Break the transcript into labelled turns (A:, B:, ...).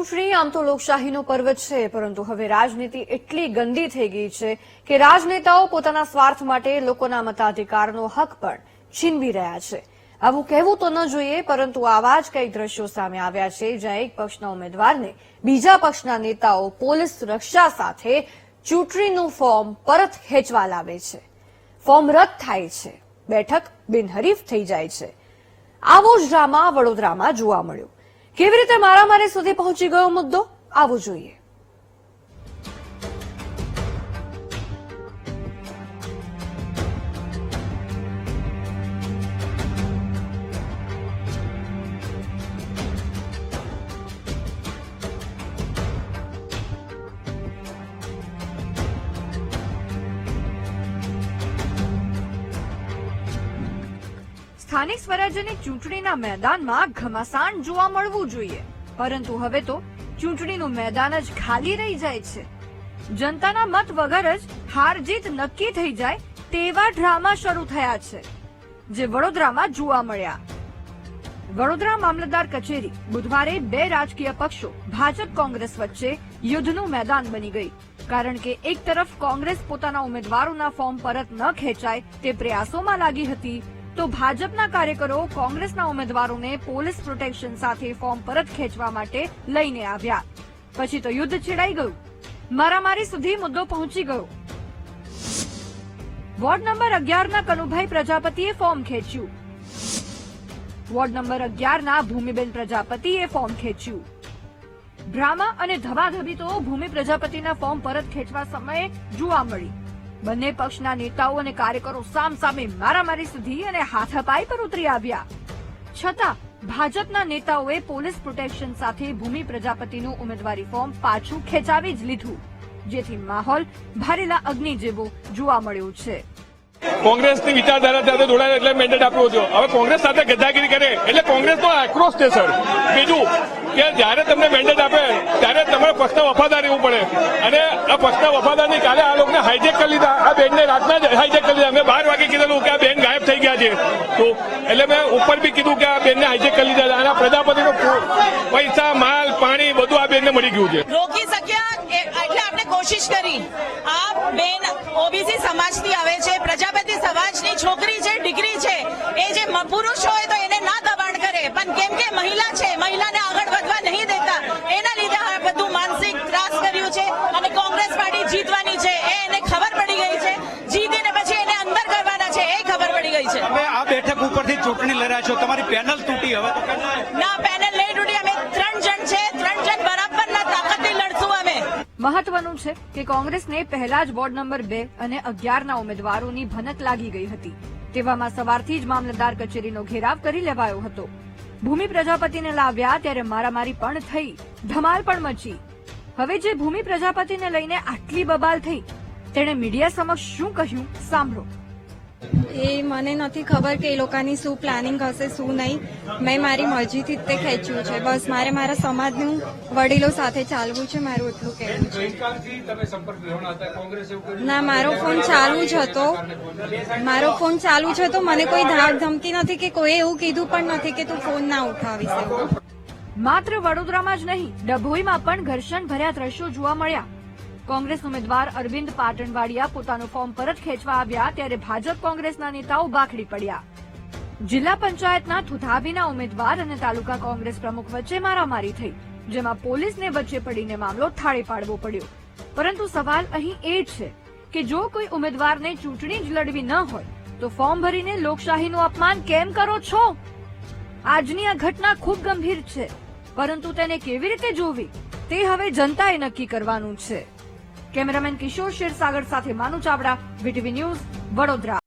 A: ચૂંટણી આમ તો લોકશાહીનો પર્વ છે, પરંતુ હવે રાજનીતિ એટલી ગંદી થઈ ગઈ છે કે રાજનેતાઓ પોતાના સ્વાર્થ માટે લોકોના મતાધિકારનો હક પણ છીનવી રહ્યા છે. આવું કહેવું તો ન જોઈએ, પરંતુ આવા જ કંઈક દ્રશ્યો સામે આવ્યા છે, જ્યાં એક પક્ષના ઉમેદવારને બીજા પક્ષના નેતાઓ પોલીસ સુરક્ષા સાથે ચૂંટણીનું ફોર્મ પરત ખેંચવા લાવે છે. ફોર્મ રદ થાય છે, બેઠક બિનહરીફ થઈ જાય છે. આવો જ ડ્રામા વડોદરામાં જોવા મળ્યો. કેવી રીતે મારામારી સુધી પહોંચી ગયો મુદ્દો, આવું જોઈએ. સ્થાનિક સ્વરાજ્યની ચૂંટણીના મેદાનમાં ઘમાસાણ જોવા મળવું જોઈએ, પરંતુ હવે તો ચૂંટણીનું મેદાન જ ખાલી રહી જાય છે. જનતાના મત વગર જ હાર જીત નક્કી થઈ જાય તેવા ડ્રામા શરૂ થયા છે, જે વડોદરામાં જોવા મળ્યા. વડોદરા મામલતદાર કચેરી બુધવારે બે રાજકીય પક્ષો ભાજપ કોંગ્રેસ વચ્ચે યુદ્ધનું મેદાન બની ગઈ, કારણ કે એક તરફ કોંગ્રેસ પોતાના ઉમેદવારોના ફોર્મ પરત ન ખેંચાય તે પ્રયાસોમાં લાગી હતી, તો ભાજપના કાર્યકરો કોંગ્રેસના ઉમેદવારોને પોલીસ પ્રોટેક્શન સાથે ફોર્મ પરત ખેંચવા માટે લઈને આવ્યા. પછી તો યુદ્ધ છેડાઈ ગયું, મારામારી સુધી મુદ્દો પહોંચી ગયો. વોર્ડ નંબર 11ના કનુભાઈ પ્રજાપતિએ ફોર્મ ખેંચ્યું. વોર્ડ નંબર 11ના ભૂમિબેન પ્રજાપતિએ ફોર્મ ખેંચ્યું. ડ્રામા અને ધબાધબી તો ભૂમિ પ્રજાપતિના ફોર્મ પરત ખેંચવા સમયે જોવા મળી. બંને પક્ષના નેતાઓ અને કાર્યકરો સામસામે મારામારી સુધી અને હાથાપાઈ પર ઉતરી આવ્યા. છતાં ભાજપના નેતાઓએ પોલીસ પ્રોટેક્શન સાથે ભૂમિ પ્રજાપતિનું ઉમેદવારી ફોર્મ પાછું ખેંચાવી જ લીધું, જેથી માહોલ ભારેલા અગ્નિ જેવો જોવા મળ્યો છે.
B: કોંગ્રેસની વિચારધારા સાથે જોડાય એટલે મેન્ડેટ આપ્યો હતો. હવે કોંગ્રેસ સાથે ગદ્દાગીરી કરે એટલે કોંગ્રેસનો આક્રોશ છે સર. બીજું કે જયારે તમને મેન્ડેટ આપે ત્યારે તમારે પક્ષના વફાદાર રહેવું પડે, અને આ પક્ષના વફાદારની કાલે આ લોકોને હાઈજેક કરી લીધા. આ બેનને રાતના જ હાઈજેક કરી લીધા. મેં 12 વાગે કીધેલું કે આ બેન ગાયબ થઈ ગયા છે, તો એટલે મેં ઉપર બી કીધું કે આ બેનને હાઈજેક કરી લીધા. અને પ્રજાપતિનો પૈસા, માલ, પાણી બધું આ બેનને મળી ગયું છે.
C: રોકી શક્યા એટલે આપણે કોશિશ કરી. આ બેન ઓબીસી સમાજથી આવે છે, પ્રજાપતિ સમાજની છોકરી છે, દીકરી છે. એ જે પુરુષ હોય તો એને ના દબાણ કરે, પણ કેમ કે મહિલા છે, મહિલાને આગળ વધવા નહીં દેતા, એના લીધે આ બધું માનસિક ત્રાસ કર્યું છે. અને કોંગ્રેસ પાર્ટી જીતવાની છે એ એને ખબર પડી ગઈ છે. જીતીને પછી એને અંદર કરવાના છે એ ખબર પડી ગઈ છે.
D: હવે આ બેઠક ઉપરથી ચૂંટણી લડ્યા છો, તમારી પેનલ તૂટી. હવે
C: ના, પેનલ નહીં તૂટી. અમે 3 જણ છે, 3 જણ બરાબરના તાકાતથી લડશું અમે.
A: મહત્વનું છે કે કોંગ્રેસને પહેલા જ વોર્ડ નંબર 2 અને 11ના ઉમેદવારોની ભનક લાગી ગઈ હતી. તેવામાં સવારથી જ મામલતદાર કચેરીનો ઘેરાવ કરી લેવાયો હતો. ભૂમિ પ્રજાપતિને લાવ્યા ત્યારે મારામારી પણ થઈ, ધમાલ પણ મચી. હવે જે ભૂમિ પ્રજાપતિને લઈને આટલી બબાલ થઈ, તેણે મીડિયા સમક્ષ શું કહ્યું સાંભળો.
E: એ મને નથી ખબર કે એ લોકોની શું પ્લાનિંગ હશે, શું નહીં. મેં મારી મરજીથી જ તે ખેંચ્યું છે. બસ મારે મારા સમાજનું વડીલો સાથે ચાલવું છે, મારું એટલું કહેવું છે. ના, મારો ફોન ચાલુ જ હતો. મારો ફોન ચાલુ જ હતો. મને કોઈ ધાક ધમકી નથી કે કોઈ એવું કીધું પણ નથી કે તું ફોન ના ઉઠાવીશ એવું.
A: માત્ર વડોદરામાં જ નહીં, ડભોઈમાં પણ ઘર્ષણ ભર્યા દ્રશ્યો જોવા મળ્યા. કોંગ્રેસ ઉમેદવાર અરવિંદ પાટણવાડિયા પોતાનું ફોર્મ પરત ખેંચવા આવ્યા ત્યારે ભાજપ કોંગ્રેસના નેતાઓ બાખડી પડ્યા. જિલ્લા પંચાયતના થુથાવીના ઉમેદવાર અને તાલુકા કોંગ્રેસ પ્રમુખ વચ્ચે મારામારી થઈ, જેમાં પોલીસને વચ્ચે પડીને મામલો થાળે પાડવો પડ્યો. પરંતુ સવાલ અહીં એ છે કે જો કોઈ ઉમેદવારને ચૂંટણી જ લડવી ન હોય તો ફોર્મ ભરીને લોકશાહીનું અપમાન કેમ કરો છો? આજની આ ઘટના ખૂબ ગંભીર છે, પરંતુ તેને કેવી રીતે જોવી તે હવે જનતાએ નક્કી કરવાનું છે. કેમેરામેન કિશોર ક્ષીરસાગર સાથે માનુ ચાવડા, વીટીવી ન્યૂઝ, વડોદરા.